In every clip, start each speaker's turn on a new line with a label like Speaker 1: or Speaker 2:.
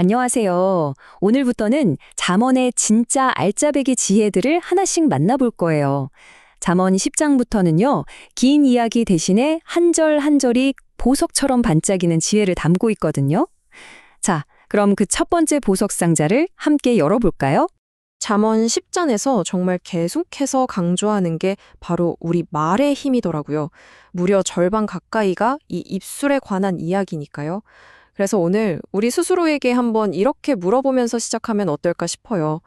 Speaker 1: 안녕하세요. 오늘부터는 잠언의 진짜 알짜배기 지혜들을 하나씩 만나볼 거예요. 잠언 10장부터는요, 긴 이야기 대신에 한 절 한 절이 보석처럼 반짝이는 지혜를 담고 있거든요. 자, 그럼 그 첫 번째 보석 상자를 함께 열어볼까요?
Speaker 2: 잠언 10장에서 정말 계속해서 강조하는 게 바로 우리 말의 힘이더라고요. 무려 절반 가까이가 이 입술에 관한 이야기니까요. 그래서 오늘 우리 스스로에게 한번 이렇게 물어보면서 시작하면 어떨까 싶어요.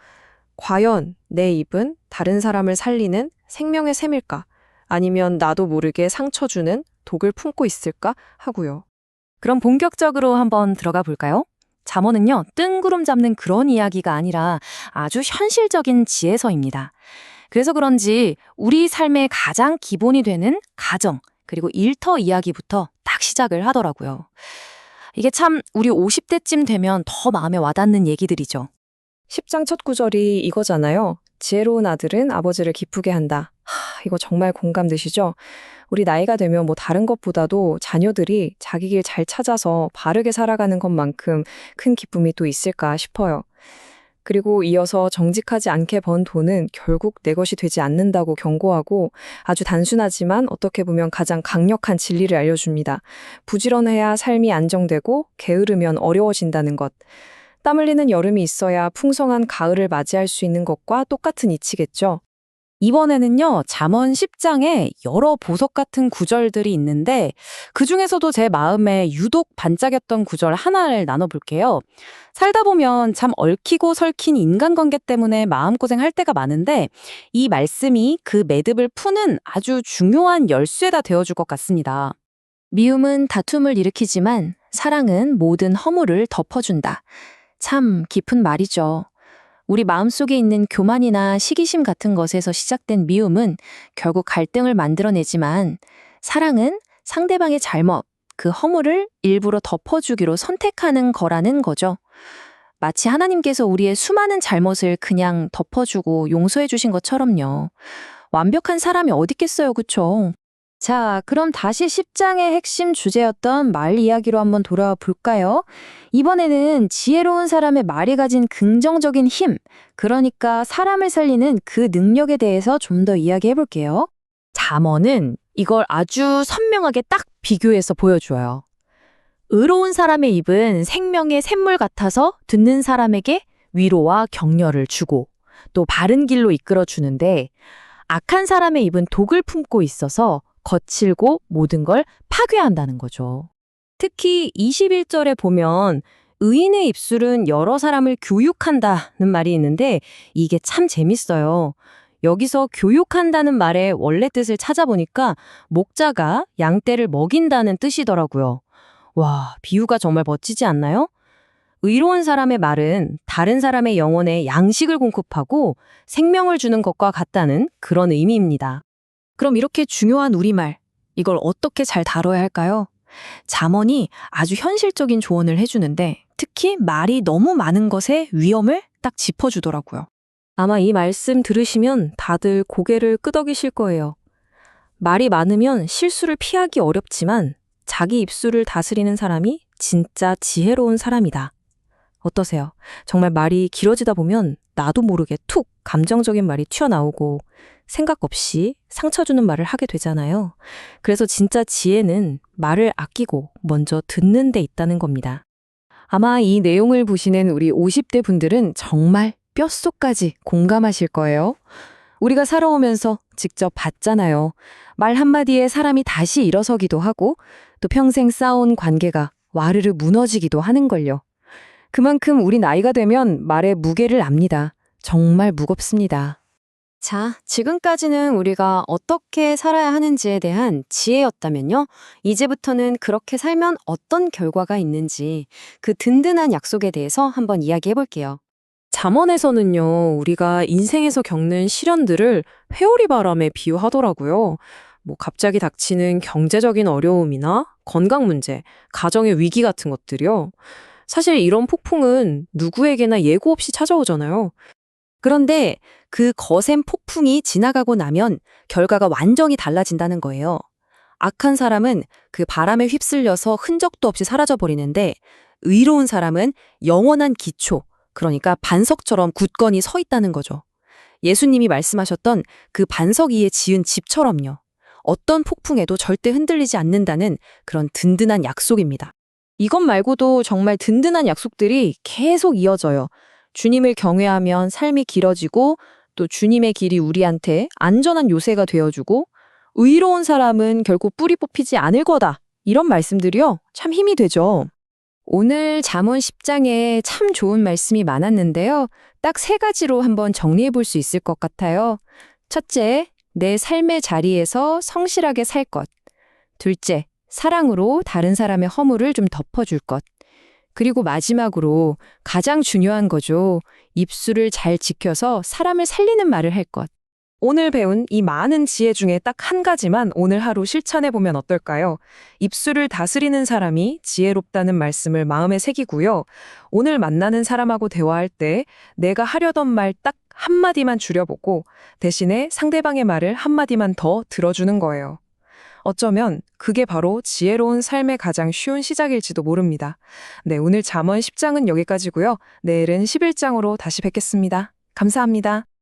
Speaker 2: 과연 내 입은 다른 사람을 살리는 생명의 샘일까? 아니면 나도 모르게 상처 주는 독을 품고 있을까? 하고요.
Speaker 3: 그럼 본격적으로 한번 들어가 볼까요? 잠언은요, 뜬구름 잡는 그런 이야기가 아니라 아주 현실적인 지혜서입니다. 그래서 그런지 우리 삶의 가장 기본이 되는 가정, 그리고 일터 이야기부터 딱 시작을 하더라고요. 이게 참 우리 50대쯤 되면 더 마음에 와닿는 얘기들이죠.
Speaker 2: 10장 첫 구절이 이거잖아요. 지혜로운 아들은 아버지를 기쁘게 한다. 이거 정말 공감되시죠? 우리 나이가 되면 뭐 다른 것보다도 자녀들이 자기 길 잘 찾아서 바르게 살아가는 것만큼 큰 기쁨이 또 있을까 싶어요. 그리고 이어서 정직하지 않게 번 돈은 결국 내 것이 되지 않는다고 경고하고 아주 단순하지만 어떻게 보면 가장 강력한 진리를 알려줍니다. 부지런해야 삶이 안정되고 게으르면 어려워진다는 것. 땀 흘리는 여름이 있어야 풍성한 가을을 맞이할 수 있는 것과 똑같은 이치겠죠.
Speaker 3: 이번에는요, 잠언 10장에 여러 보석 같은 구절들이 있는데 그중에서도 제 마음에 유독 반짝였던 구절 하나를 나눠볼게요. 살다 보면 참 얽히고 설킨 인간관계 때문에 마음고생할 때가 많은데 이 말씀이 그 매듭을 푸는 아주 중요한 열쇠가 되어줄 것 같습니다. 미움은 다툼을 일으키지만 사랑은 모든 허물을 덮어준다. 참 깊은 말이죠. 우리 마음속에 있는 교만이나 시기심 같은 것에서 시작된 미움은 결국 갈등을 만들어내지만 사랑은 상대방의 잘못, 그 허물을 일부러 덮어주기로 선택하는 거라는 거죠. 마치 하나님께서 우리의 수많은 잘못을 그냥 덮어주고 용서해 주신 것처럼요. 완벽한 사람이 어디 있겠어요, 그쵸? 자, 그럼 다시 10장의 핵심 주제였던 말 이야기로 한번 돌아와 볼까요? 이번에는 지혜로운 사람의 말이 가진 긍정적인 힘, 그러니까 사람을 살리는 그 능력에 대해서 좀 더 이야기해 볼게요. 잠언은 이걸 아주 선명하게 딱 비교해서 보여줘요. 의로운 사람의 입은 생명의 샘물 같아서 듣는 사람에게 위로와 격려를 주고 또 바른 길로 이끌어 주는데 악한 사람의 입은 독을 품고 있어서 거칠고 모든 걸 파괴한다는 거죠. 특히 21절에 보면 의인의 입술은 여러 사람을 교육한다는 말이 있는데 이게 참 재밌어요. 여기서 교육한다는 말의 원래 뜻을 찾아보니까 목자가 양떼를 먹인다는 뜻이더라고요. 와, 비유가 정말 멋지지 않나요? 의로운 사람의 말은 다른 사람의 영혼에 양식을 공급하고 생명을 주는 것과 같다는 그런 의미입니다. 그럼 이렇게 중요한 우리말, 이걸 어떻게 잘 다뤄야 할까요? 잠언이 아주 현실적인 조언을 해주는데 특히 말이 너무 많은 것의 위험을 딱 짚어주더라고요.
Speaker 2: 아마 이 말씀 들으시면 다들 고개를 끄덕이실 거예요. 말이 많으면 실수를 피하기 어렵지만 자기 입술을 다스리는 사람이 진짜 지혜로운 사람이다. 어떠세요? 정말 말이 길어지다 보면 나도 모르게 툭 감정적인 말이 튀어나오고 생각 없이 상처 주는 말을 하게 되잖아요. 그래서 진짜 지혜는 말을 아끼고 먼저 듣는 데 있다는 겁니다. 아마 이 내용을 보시는 우리 50대 분들은 정말 뼛속까지 공감하실 거예요. 우리가 살아오면서 직접 봤잖아요. 말 한마디에 사람이 다시 일어서기도 하고 또 평생 쌓아온 관계가 와르르 무너지기도 하는걸요. 그만큼 우리 나이가 되면 말의 무게를 압니다. 정말 무겁습니다.
Speaker 1: 자, 지금까지는 우리가 어떻게 살아야 하는지에 대한 지혜였다면요. 이제부터는 그렇게 살면 어떤 결과가 있는지 그 든든한 약속에 대해서 한번 이야기해 볼게요.
Speaker 2: 잠언에서는요, 우리가 인생에서 겪는 시련들을 회오리 바람에 비유하더라고요. 뭐 갑자기 닥치는 경제적인 어려움이나 건강 문제, 가정의 위기 같은 것들이요. 사실 이런 폭풍은 누구에게나 예고 없이 찾아오잖아요. 그런데 그 거센 폭풍이 지나가고 나면 결과가 완전히 달라진다는 거예요. 악한 사람은 그 바람에 휩쓸려서 흔적도 없이 사라져 버리는데
Speaker 3: 의로운 사람은 영원한 기초, 그러니까 반석처럼 굳건히 서 있다는 거죠. 예수님이 말씀하셨던 그 반석 위에 지은 집처럼요. 어떤 폭풍에도 절대 흔들리지 않는다는 그런 든든한 약속입니다. 이것 말고도 정말 든든한 약속들이 계속 이어져요. 주님을 경외하면 삶이 길어지고 또 주님의 길이 우리한테 안전한 요새가 되어주고 의로운 사람은 결코 뿌리 뽑히지 않을 거다. 이런 말씀들이요. 참 힘이 되죠.
Speaker 1: 오늘 잠언 10장에 참 좋은 말씀이 많았는데요. 딱 3가지로 한번 정리해 볼 수 있을 것 같아요. 첫째, 내 삶의 자리에서 성실하게 살 것. 둘째, 사랑으로 다른 사람의 허물을 좀 덮어줄 것. 그리고 마지막으로 가장 중요한 거죠. 입술을 잘 지켜서 사람을 살리는 말을 할 것.
Speaker 2: 오늘 배운 이 많은 지혜 중에 딱 한 가지만 오늘 하루 실천해보면 어떨까요? 입술을 다스리는 사람이 지혜롭다는 말씀을 마음에 새기고요. 오늘 만나는 사람하고 대화할 때 내가 하려던 말 딱 한마디만 줄여보고 대신에 상대방의 말을 한마디만 더 들어주는 거예요. 어쩌면 그게 바로 지혜로운 삶의 가장 쉬운 시작일지도 모릅니다. 네, 오늘 잠언 10장은 여기까지고요. 내일은 11장으로 다시 뵙겠습니다. 감사합니다.